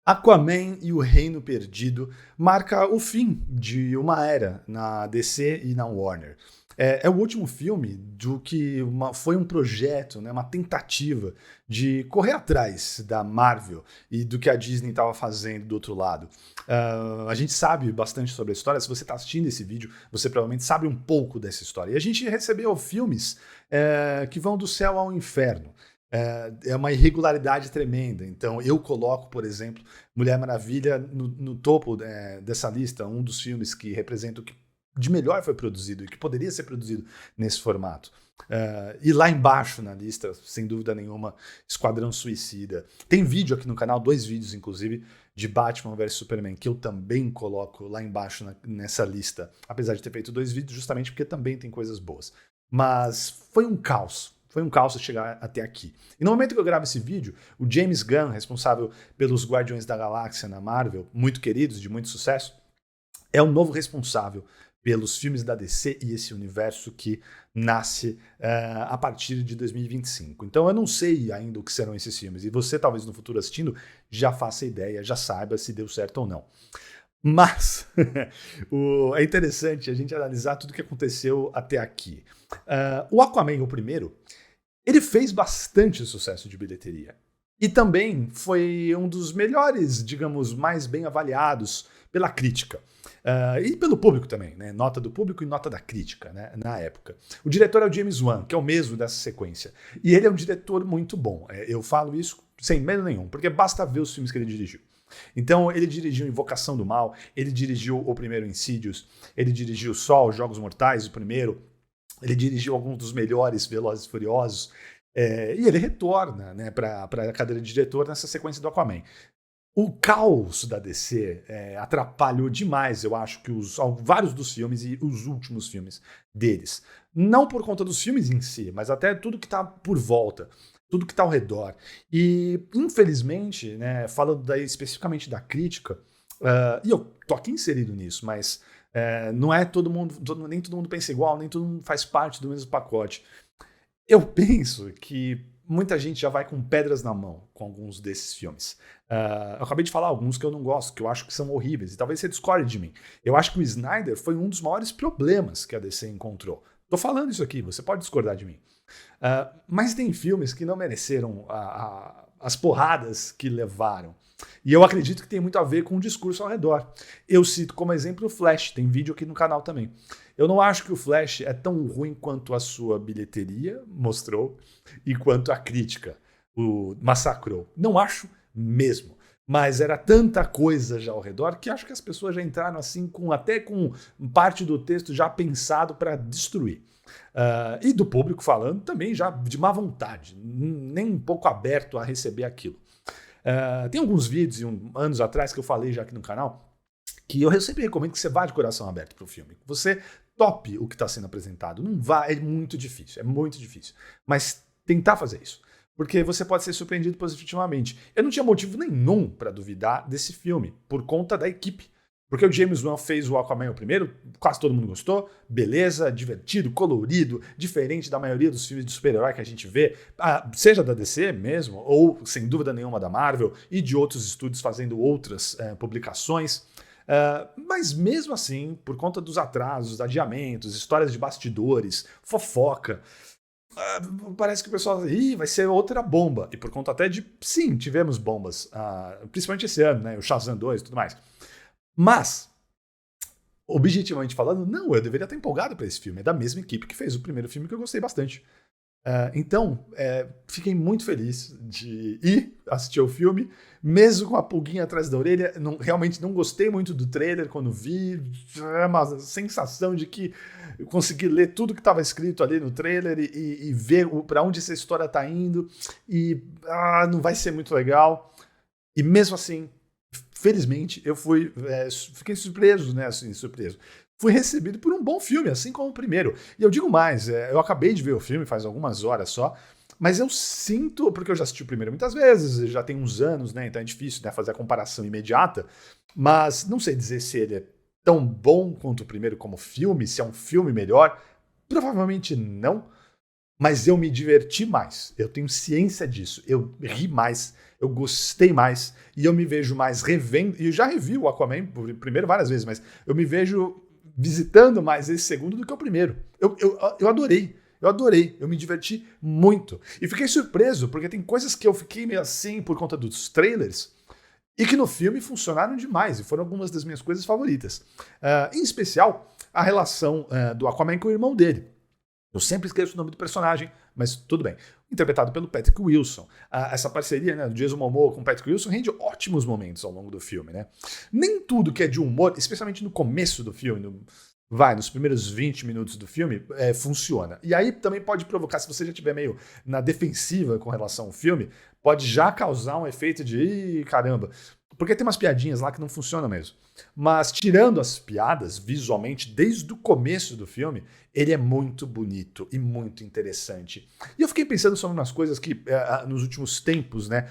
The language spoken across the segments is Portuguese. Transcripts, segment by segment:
Aquaman e o Reino Perdido marca o fim de uma era na DC e na Warner. É o último filme do que foi um projeto, né, uma tentativa de correr atrás da Marvel e do que a Disney estava fazendo do outro lado. A gente sabe bastante sobre a história. Se você está assistindo esse vídeo, você provavelmente sabe um pouco dessa história. E a gente recebeu filmes que vão do céu ao inferno. É uma irregularidade tremenda. Então, eu coloco, por exemplo, Mulher Maravilha no topo dessa lista, um dos filmes que representa o que de melhor foi produzido e que poderia ser produzido nesse formato. E lá embaixo na lista, sem dúvida nenhuma, Esquadrão Suicida. Tem vídeo aqui no canal, 2 vídeos inclusive, de Batman vs Superman, que eu também coloco lá embaixo nessa lista. Apesar de ter feito 2 vídeos, justamente porque também tem coisas boas. Mas foi um caos. Foi um caos chegar até aqui. E no momento que eu gravo esse vídeo, o James Gunn, responsável pelos Guardiões da Galáxia na Marvel, muito queridos, de muito sucesso, é o novo responsável pelos filmes da DC e esse universo que nasce a partir de 2025. Então eu não sei ainda o que serão esses filmes. E você, talvez no futuro assistindo, já faça ideia, já saiba se deu certo ou não. Mas é interessante a gente analisar tudo o que aconteceu até aqui. O Aquaman, o primeiro, ele fez bastante sucesso de bilheteria. E também foi um dos melhores, digamos, mais bem avaliados pela crítica. E pelo público também, né? Nota do público e nota da crítica, né? Na época. O diretor é o James Wan, que é o mesmo dessa sequência. E ele é um diretor muito bom. Eu falo isso sem medo nenhum, porque basta ver os filmes que ele dirigiu. Então ele dirigiu Invocação do Mal, ele dirigiu o primeiro Insidious, ele dirigiu só os Jogos Mortais, o primeiro. Ele dirigiu alguns dos melhores Velozes e Furiosos. E ele retorna, né, para a cadeira de diretor nessa sequência do Aquaman. O caos da DC atrapalhou demais, eu acho, que vários dos filmes e os últimos filmes deles. Não por conta dos filmes em si, mas até tudo que está por volta, tudo que está ao redor. E, infelizmente, né, falando daí especificamente da crítica, e eu tô aqui inserido nisso, mas não é todo mundo, nem todo mundo pensa igual, nem todo mundo faz parte do mesmo pacote. Eu penso que muita gente já vai com pedras na mão com alguns desses filmes. Eu acabei de falar alguns que eu não gosto, que eu acho que são horríveis, e talvez você discorde de mim. Eu acho que o Snyder foi um dos maiores problemas que a DC encontrou. Tô falando isso aqui, você pode discordar de mim. Mas tem filmes que não mereceram as porradas que levaram. E eu acredito que tem muito a ver com o discurso ao redor. Eu cito como exemplo o Flash, tem vídeo aqui no canal também. Eu não acho que o Flash é tão ruim quanto a sua bilheteria mostrou e quanto a crítica o massacrou. Não acho mesmo. Mas era tanta coisa já ao redor que acho que as pessoas já entraram assim até com parte do texto já pensado para destruir. E do público falando também já de má vontade, nem um pouco aberto a receber aquilo. Tem alguns vídeos, anos atrás, que eu falei já aqui no canal, que eu sempre recomendo que você vá de coração aberto para o filme. Você tope o que está sendo apresentado. Não vá, é muito difícil. Mas tentar fazer isso. Porque você pode ser surpreendido positivamente. Eu não tinha motivo nenhum para duvidar desse filme, por conta da equipe. Porque o James Wan fez o Aquaman o primeiro, quase todo mundo gostou, beleza, divertido, colorido, diferente da maioria dos filmes de super-herói que a gente vê, seja da DC mesmo, ou sem dúvida nenhuma da Marvel, e de outros estúdios fazendo outras publicações. Mas mesmo assim, por conta dos atrasos, adiamentos, histórias de bastidores, fofoca, parece que o pessoal vai ser outra bomba. E por conta até de, sim, tivemos bombas, principalmente esse ano, né, o Shazam 2 e tudo mais. Mas, objetivamente falando, não, eu deveria estar empolgado para esse filme. É da mesma equipe que fez o primeiro filme, que eu gostei bastante. Então, fiquei muito feliz de ir assistir ao filme, mesmo com a pulguinha atrás da orelha. Realmente não gostei muito do trailer quando vi. Uma sensação de que eu consegui ler tudo que estava escrito ali no trailer e ver para onde essa história está indo. E não vai ser muito legal. E mesmo assim, felizmente, eu fiquei surpreso, né? Assim, surpreso. Fui recebido por um bom filme, assim como o primeiro. E eu digo mais, eu acabei de ver o filme faz algumas horas só, mas eu sinto, porque eu já assisti o primeiro muitas vezes, já tem uns anos, né? Então é difícil, né, fazer a comparação imediata, mas não sei dizer se ele é tão bom quanto o primeiro como filme, se é um filme melhor. Provavelmente não. mas eu me diverti mais. Eu tenho ciência disso. Eu ri mais, eu gostei mais e eu me vejo mais revendo. E eu já revi o Aquaman, primeiro várias vezes, mas eu me vejo visitando mais esse segundo do que o primeiro. Eu adorei. Eu adorei, eu me diverti muito. E fiquei surpreso, porque tem coisas que eu fiquei meio assim por conta dos trailers e que no filme funcionaram demais e foram algumas das minhas coisas favoritas. Em especial, a relação do Aquaman com o irmão dele. Eu sempre esqueço o nome do personagem, mas tudo bem. Interpretado pelo Patrick Wilson. Essa parceria, né, do Jason Momoa com o Patrick Wilson rende ótimos momentos ao longo do filme, né? Nem tudo que é de humor, especialmente no começo do filme, nos primeiros 20 minutos do filme, funciona. E aí também pode provocar, se você já estiver meio na defensiva com relação ao filme, pode já causar um efeito de, ih, caramba. Porque tem umas piadinhas lá que não funcionam mesmo. Mas tirando as piadas, visualmente, desde o começo do filme, ele é muito bonito e muito interessante. E eu fiquei pensando sobre umas coisas que, nos últimos tempos, né,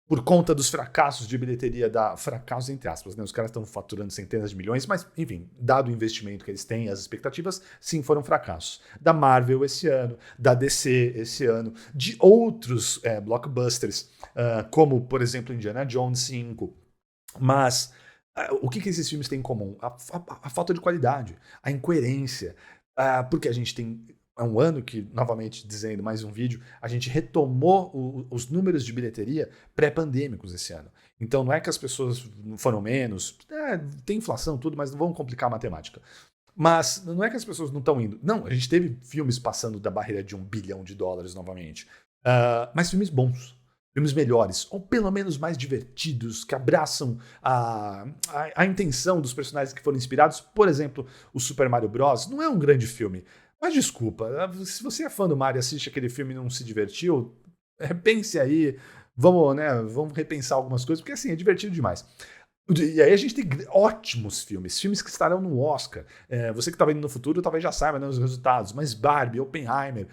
por conta dos fracassos de bilheteria fracassos entre aspas, né? Os caras estão faturando centenas de milhões, mas, enfim, dado o investimento que eles têm, as expectativas, sim, foram fracassos. Da Marvel esse ano, da DC esse ano, de outros blockbusters, como, por exemplo, Indiana Jones 5. Mas o que esses filmes têm em comum? A falta de qualidade, a incoerência, porque a gente tem. É um ano que, novamente dizendo mais um vídeo, a gente retomou os números de bilheteria pré-pandêmicos esse ano. Então não é que as pessoas foram menos, tem inflação, tudo, mas não vamos complicar a matemática. Mas não é que as pessoas não estão indo. Não, a gente teve filmes passando da barreira de $1 bilhão novamente. Mas filmes bons. Filmes melhores, ou pelo menos mais divertidos, que abraçam a intenção dos personagens que foram inspirados. Por exemplo, o Super Mario Bros. Não é um grande filme. Mas desculpa, se você é fã do Mario e assiste aquele filme e não se divertiu, repense aí, vamos repensar algumas coisas, porque assim, é divertido demais. E aí a gente tem ótimos filmes que estarão no Oscar. Você que está vendo no futuro talvez já saiba, né, os resultados, mas Barbie, Oppenheimer,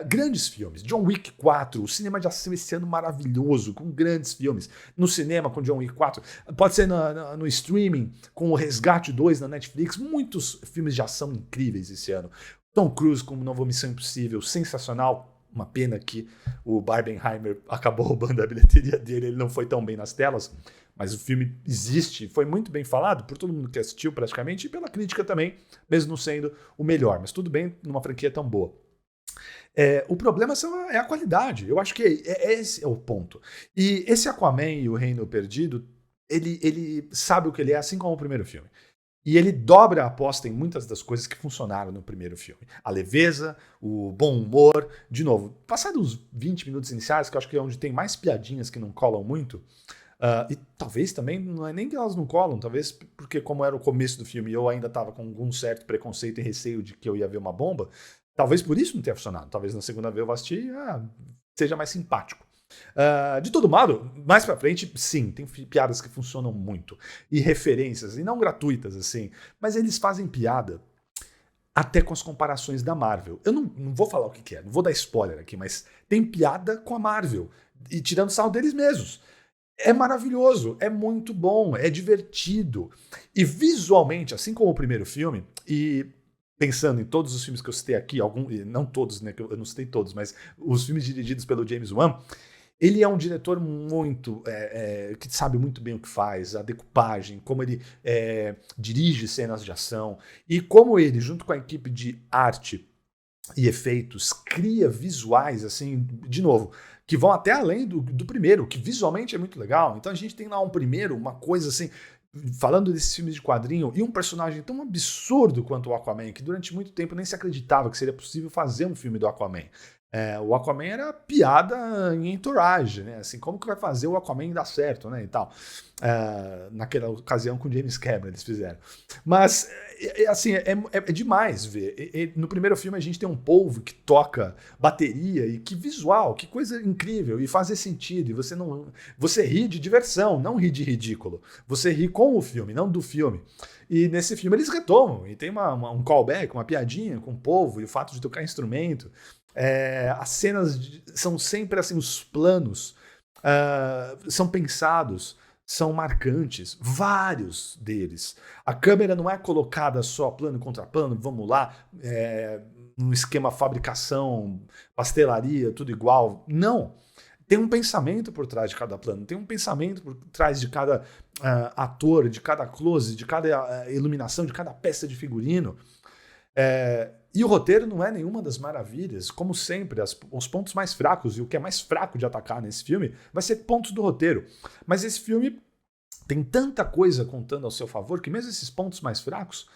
grandes filmes. John Wick 4, o cinema de ação esse ano maravilhoso, com grandes filmes. No cinema com John Wick 4, pode ser no streaming, com o Resgate 2 na Netflix, muitos filmes de ação incríveis esse ano. Tom Cruise com Nova Missão Impossível, sensacional. Uma pena que o Barbenheimer acabou roubando a bilheteria dele, ele não foi tão bem nas telas. Mas o filme existe, foi muito bem falado por todo mundo que assistiu praticamente e pela crítica também, mesmo não sendo o melhor. Mas tudo bem numa franquia tão boa. O problema é a qualidade. Eu acho que esse é o ponto. E esse Aquaman e o Reino Perdido, ele sabe o que ele é, assim como o primeiro filme. E ele dobra a aposta em muitas das coisas que funcionaram no primeiro filme. A leveza, o bom humor. De novo, passados os 20 minutos iniciais, que eu acho que é onde tem mais piadinhas que não colam muito, e talvez também, não é nem que elas não colam, talvez porque como era o começo do filme e eu ainda estava com algum certo preconceito e receio de que eu ia ver uma bomba, talvez por isso não tenha funcionado. Talvez na segunda vez eu vou assistir seja mais simpático. De todo modo, mais pra frente, sim, tem piadas que funcionam muito. E referências, e não gratuitas, assim. Mas eles fazem piada até com as comparações da Marvel. Eu não vou falar o que é, não vou dar spoiler aqui, mas tem piada com a Marvel. E tirando sarro deles mesmos. É maravilhoso, é muito bom, é divertido. E visualmente, assim como o primeiro filme, e pensando em todos os filmes que eu citei aqui, não todos, né, que eu não citei todos, mas os filmes dirigidos pelo James Wan, ele é um diretor muito que sabe muito bem o que faz, a decupagem, como ele dirige cenas de ação e como ele, junto com a equipe de arte e efeitos, cria visuais, assim, de novo, que vão até além do primeiro, que visualmente é muito legal. Então a gente tem lá um primeiro, uma coisa assim, falando desses filmes de quadrinho, e um personagem tão absurdo quanto o Aquaman, que durante muito tempo nem se acreditava que seria possível fazer um filme do Aquaman. O Aquaman era piada em entourage, né? Assim, como que vai fazer o Aquaman dar certo, né? E tal. Naquela ocasião com James Cameron eles fizeram. Mas, assim, é demais ver. No primeiro filme a gente tem um polvo que toca bateria e que visual, que coisa incrível, e fazer sentido. E você ri de diversão, não ri de ridículo. Você ri com o filme, não do filme. E nesse filme eles retomam, e tem um callback, uma piadinha com o polvo e o fato de tocar instrumento. As cenas são sempre assim, os planos são pensados, são marcantes, vários deles. A câmera não é colocada só plano contra plano, vamos lá, um esquema fabricação, pastelaria, tudo igual. Não. Tem um pensamento por trás de cada plano, tem um pensamento por trás de cada ator, de cada close, de cada iluminação, de cada peça de figurino. E o roteiro não é nenhuma das maravilhas. Como sempre, os pontos mais fracos e o que é mais fraco de atacar nesse filme vai ser pontos do roteiro. Mas esse filme tem tanta coisa contando ao seu favor que mesmo esses pontos mais fracos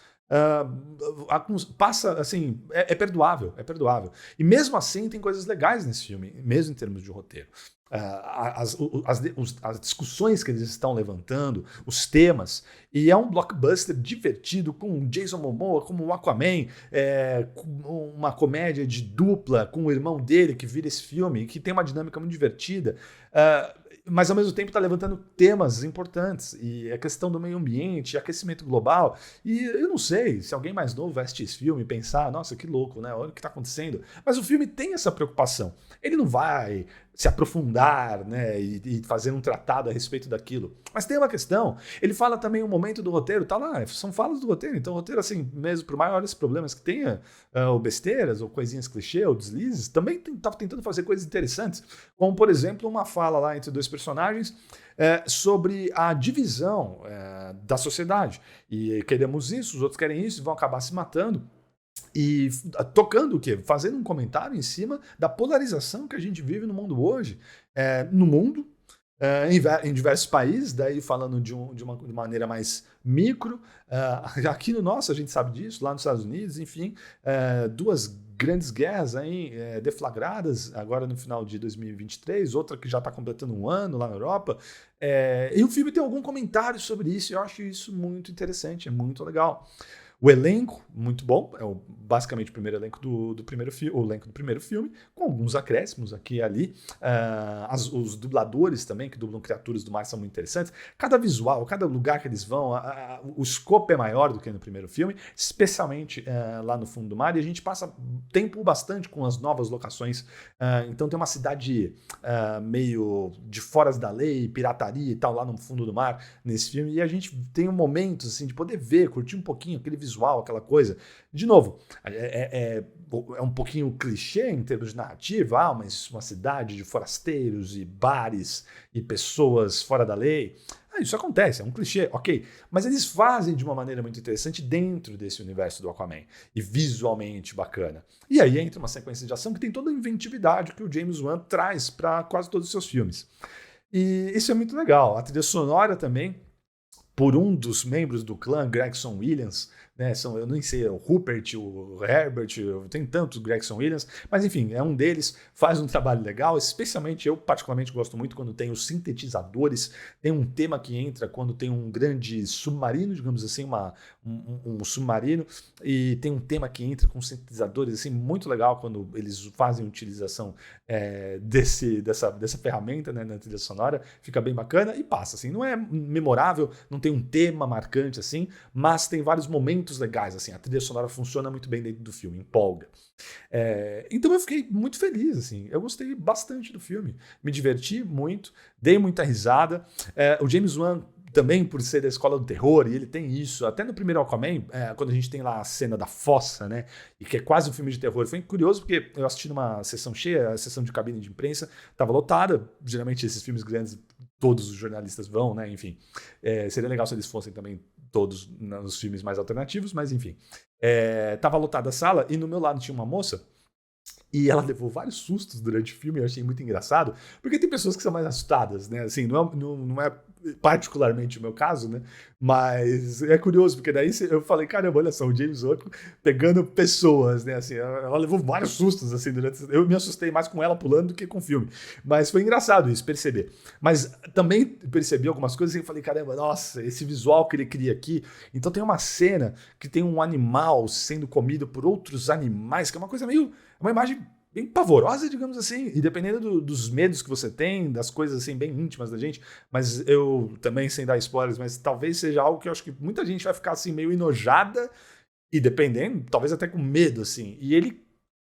passa, assim, é perdoável, é perdoável. E mesmo assim tem coisas legais nesse filme, mesmo em termos de roteiro. As discussões que eles estão levantando, os temas, e é um blockbuster divertido com Jason Momoa como o Aquaman, uma comédia de dupla com o irmão dele que vira esse filme, que tem uma dinâmica muito divertida, mas ao mesmo tempo está levantando temas importantes, e a questão do meio ambiente, aquecimento global, e eu não sei se alguém mais novo vai assistir esse filme e pensar, nossa, que louco, né? Olha o que está acontecendo. Mas o filme tem essa preocupação. Ele não vai se aprofundar, né, e fazer um tratado a respeito daquilo. Mas tem uma questão, ele fala também um momento do roteiro, tá lá, são falas do roteiro, então o roteiro, assim, mesmo por maiores problemas que tenha, ou besteiras, ou coisinhas clichê, ou deslizes, também estava tentando fazer coisas interessantes, como, por exemplo, uma fala lá entre dois personagens sobre a divisão da sociedade. E queremos isso, os outros querem isso, e vão acabar se matando. E tocando o quê? Fazendo um comentário em cima da polarização que a gente vive no mundo hoje. No mundo, em diversos países, daí falando de uma maneira mais micro. Aqui no nosso, a gente sabe disso, lá nos Estados Unidos, enfim, duas grandes guerras aí, deflagradas agora no final de 2023, outra que já está completando um ano lá na Europa. E o filme tem algum comentário sobre isso, e eu acho isso muito interessante, é muito legal. O elenco, muito bom, basicamente o primeiro elenco do primeiro filme, o elenco do primeiro filme, com alguns acréscimos aqui e ali. Os dubladores também, que dublam criaturas do mar, são muito interessantes. Cada visual, cada lugar que eles vão, o escopo é maior do que no primeiro filme, especialmente lá no fundo do mar, e a gente passa tempo bastante com as novas locações. Então tem uma cidade meio de foras da lei, pirataria e tal, lá no fundo do mar, nesse filme, e a gente tem um momento assim, de poder ver, curtir um pouquinho aquele visual, aquela coisa. De novo, é um pouquinho clichê em termos de narrativa, mas uma cidade de forasteiros e bares e pessoas fora da lei. Isso acontece, é um clichê, ok. Mas eles fazem de uma maneira muito interessante dentro desse universo do Aquaman. E visualmente bacana. E aí entra uma sequência de ação que tem toda a inventividade que o James Wan traz para quase todos os seus filmes. E isso é muito legal. A trilha sonora também, por um dos membros do clã, Gregson Williams, né, eu nem sei, o Rupert, o Herbert, tem tantos Gregson Williams, mas enfim, é um deles, faz um trabalho legal, especialmente eu particularmente gosto muito quando tem os sintetizadores, tem um tema que entra quando tem um grande submarino, digamos assim, um submarino, e tem um tema que entra com sintetizadores, assim, muito legal quando eles fazem utilização dessa ferramenta, né, na trilha sonora, fica bem bacana e passa, assim, não é memorável, não tem um tema marcante, assim, mas tem vários momentos legais, assim, a trilha sonora funciona muito bem dentro do filme, empolga. Então eu fiquei muito feliz, assim, eu gostei bastante do filme, me diverti muito, dei muita risada. O James Wan também, por ser da escola do terror, e ele tem isso, até no primeiro Aquaman, quando a gente tem lá a cena da fossa, né, e que é quase um filme de terror, foi curioso porque eu assisti numa sessão cheia, a sessão de cabine de imprensa estava lotada, geralmente esses filmes grandes todos os jornalistas vão, né, enfim, seria legal se eles fossem também todos nos filmes mais alternativos, mas enfim, tava lotada a sala e no meu lado tinha uma moça e ela levou vários sustos durante o filme, eu achei muito engraçado, porque tem pessoas que são mais assustadas, né, assim, não é particularmente o meu caso, né, mas é curioso, porque daí eu falei, caramba, olha só, o James Wan pegando pessoas, né, assim, ela levou vários sustos, assim, eu me assustei mais com ela pulando do que com o filme, mas foi engraçado isso, perceber, mas também percebi algumas coisas e eu falei, caramba, nossa, esse visual que ele cria aqui, então tem uma cena que tem um animal sendo comido por outros animais, que é uma coisa meio, uma imagem bem pavorosa, digamos assim, e dependendo dos medos que você tem, das coisas assim bem íntimas da gente, mas eu também, sem dar spoilers, mas talvez seja algo que eu acho que muita gente vai ficar assim meio enojada e dependendo, talvez até com medo, assim, e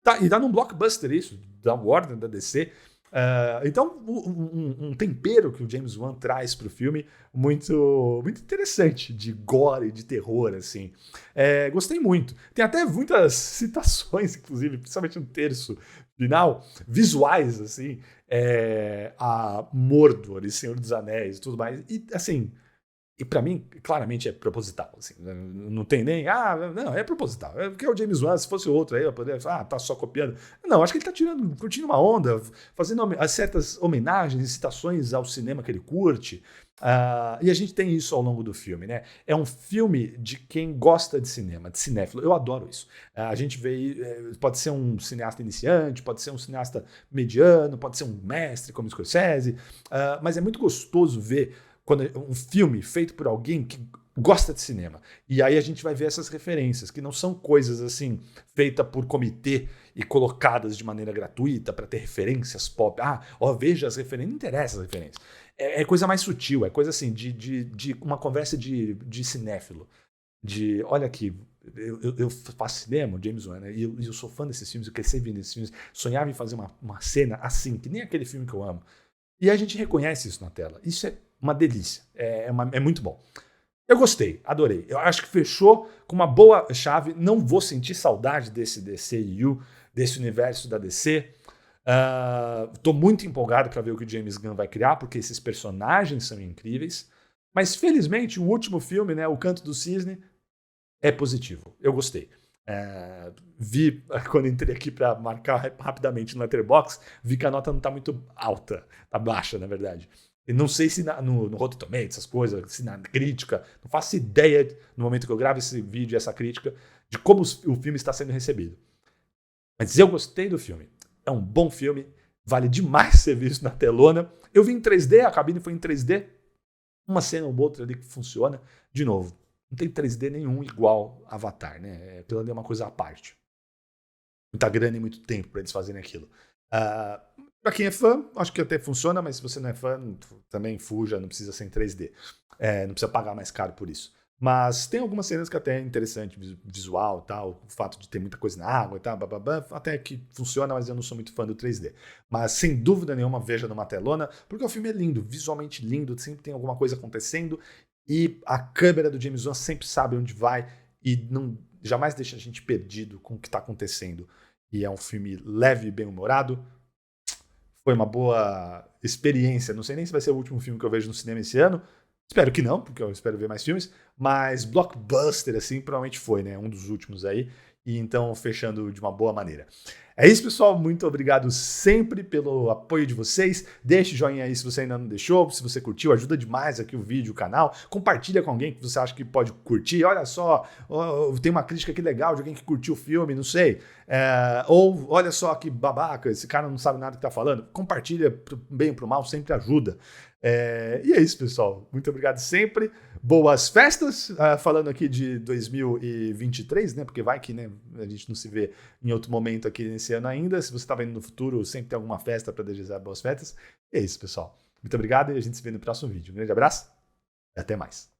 tá num blockbuster isso, da Warner, da DC, Então, um tempero que o James Wan traz para o filme muito, muito interessante, de gore, de terror, assim. Gostei muito. Tem até muitas citações, inclusive, principalmente no terço final, visuais, assim, a Mordor e Senhor dos Anéis e tudo mais. E, assim, e pra mim, claramente é proposital. Assim, não tem nem. Não, é proposital. É porque é o James Wan, se fosse outro aí, eu poderia falar, tá só copiando. Não, acho que ele tá curtindo uma onda, fazendo certas homenagens e citações ao cinema que ele curte. E a gente tem isso ao longo do filme, né? É um filme de quem gosta de cinema, de cinéfilo. Eu adoro isso. A gente vê. Pode ser um cineasta iniciante, pode ser um cineasta mediano, pode ser um mestre como Scorsese, mas é muito gostoso ver quando um filme feito por alguém que gosta de cinema. E aí a gente vai ver essas referências, que não são coisas assim, feitas por comitê e colocadas de maneira gratuita para ter referências pop. Veja as referências. Não interessa as referências. É coisa mais sutil, é coisa assim, de uma conversa de cinéfilo. Olha aqui, eu faço cinema, James Wan, né? E eu sou fã desses filmes, eu cresci vendo esses filmes, sonhava em fazer uma cena assim, que nem aquele filme que eu amo. E a gente reconhece isso na tela. Isso é uma delícia. É muito bom. Eu gostei, adorei. Eu acho que fechou com uma boa chave. Não vou sentir saudade desse DCU, desse universo da DC. Tô muito empolgado para ver o que o James Gunn vai criar, porque esses personagens são incríveis. Mas felizmente o último filme, né, O Canto do Cisne, é positivo. Eu gostei. Vi, quando entrei aqui para marcar rapidamente no Letterboxd, vi que a nota não está muito alta, está baixa, na verdade. E não sei se no Rotten Tomatoes, essas coisas, se na crítica, não faço ideia, no momento que eu gravo esse vídeo, essa crítica, de como o filme está sendo recebido. Mas eu gostei do filme. É um bom filme, vale demais ser visto na telona. Eu vi em 3D, a cabine foi em 3D, uma cena ou outra ali que funciona. De novo, não tem 3D nenhum igual Avatar, né? Aquilo ali é uma coisa à parte. Muita grana e muito tempo para eles fazerem aquilo. Para quem é fã, acho que até funciona, mas se você não é fã, também fuja, não precisa ser em 3D. Não precisa pagar mais caro por isso. Mas tem algumas cenas que até é interessante, visual e tal, o fato de ter muita coisa na água e tal, até que funciona, mas eu não sou muito fã do 3D. Mas sem dúvida nenhuma, veja numa telona, porque o filme é lindo, visualmente lindo, sempre tem alguma coisa acontecendo, e a câmera do James Wan sempre sabe onde vai e jamais deixa a gente perdido com o que está acontecendo. E é um filme leve e bem-humorado. Foi uma boa experiência. Não sei nem se vai ser o último filme que eu vejo no cinema esse ano. Espero que não, porque eu espero ver mais filmes. Mas blockbuster, assim, provavelmente foi, né? Um dos últimos aí. E então, fechando de uma boa maneira. É isso, pessoal. Muito obrigado sempre pelo apoio de vocês. Deixe o joinha aí se você ainda não deixou. Se você curtiu, ajuda demais aqui o vídeo, o canal. Compartilha com alguém que você acha que pode curtir. Olha só, tem uma crítica aqui legal de alguém que curtiu o filme, não sei. Ou olha só que babaca, esse cara não sabe nada que tá falando. Compartilha pro bem ou pro mal, sempre ajuda. E é isso, pessoal. Muito obrigado sempre. Boas festas. Falando aqui de 2023, né? Porque vai que, né, a gente não se vê em outro momento aqui nesse ano ainda. Se você está vendo no futuro, sempre tem alguma festa para desejar boas festas. E é isso, pessoal. Muito obrigado e a gente se vê no próximo vídeo. Um grande abraço e até mais.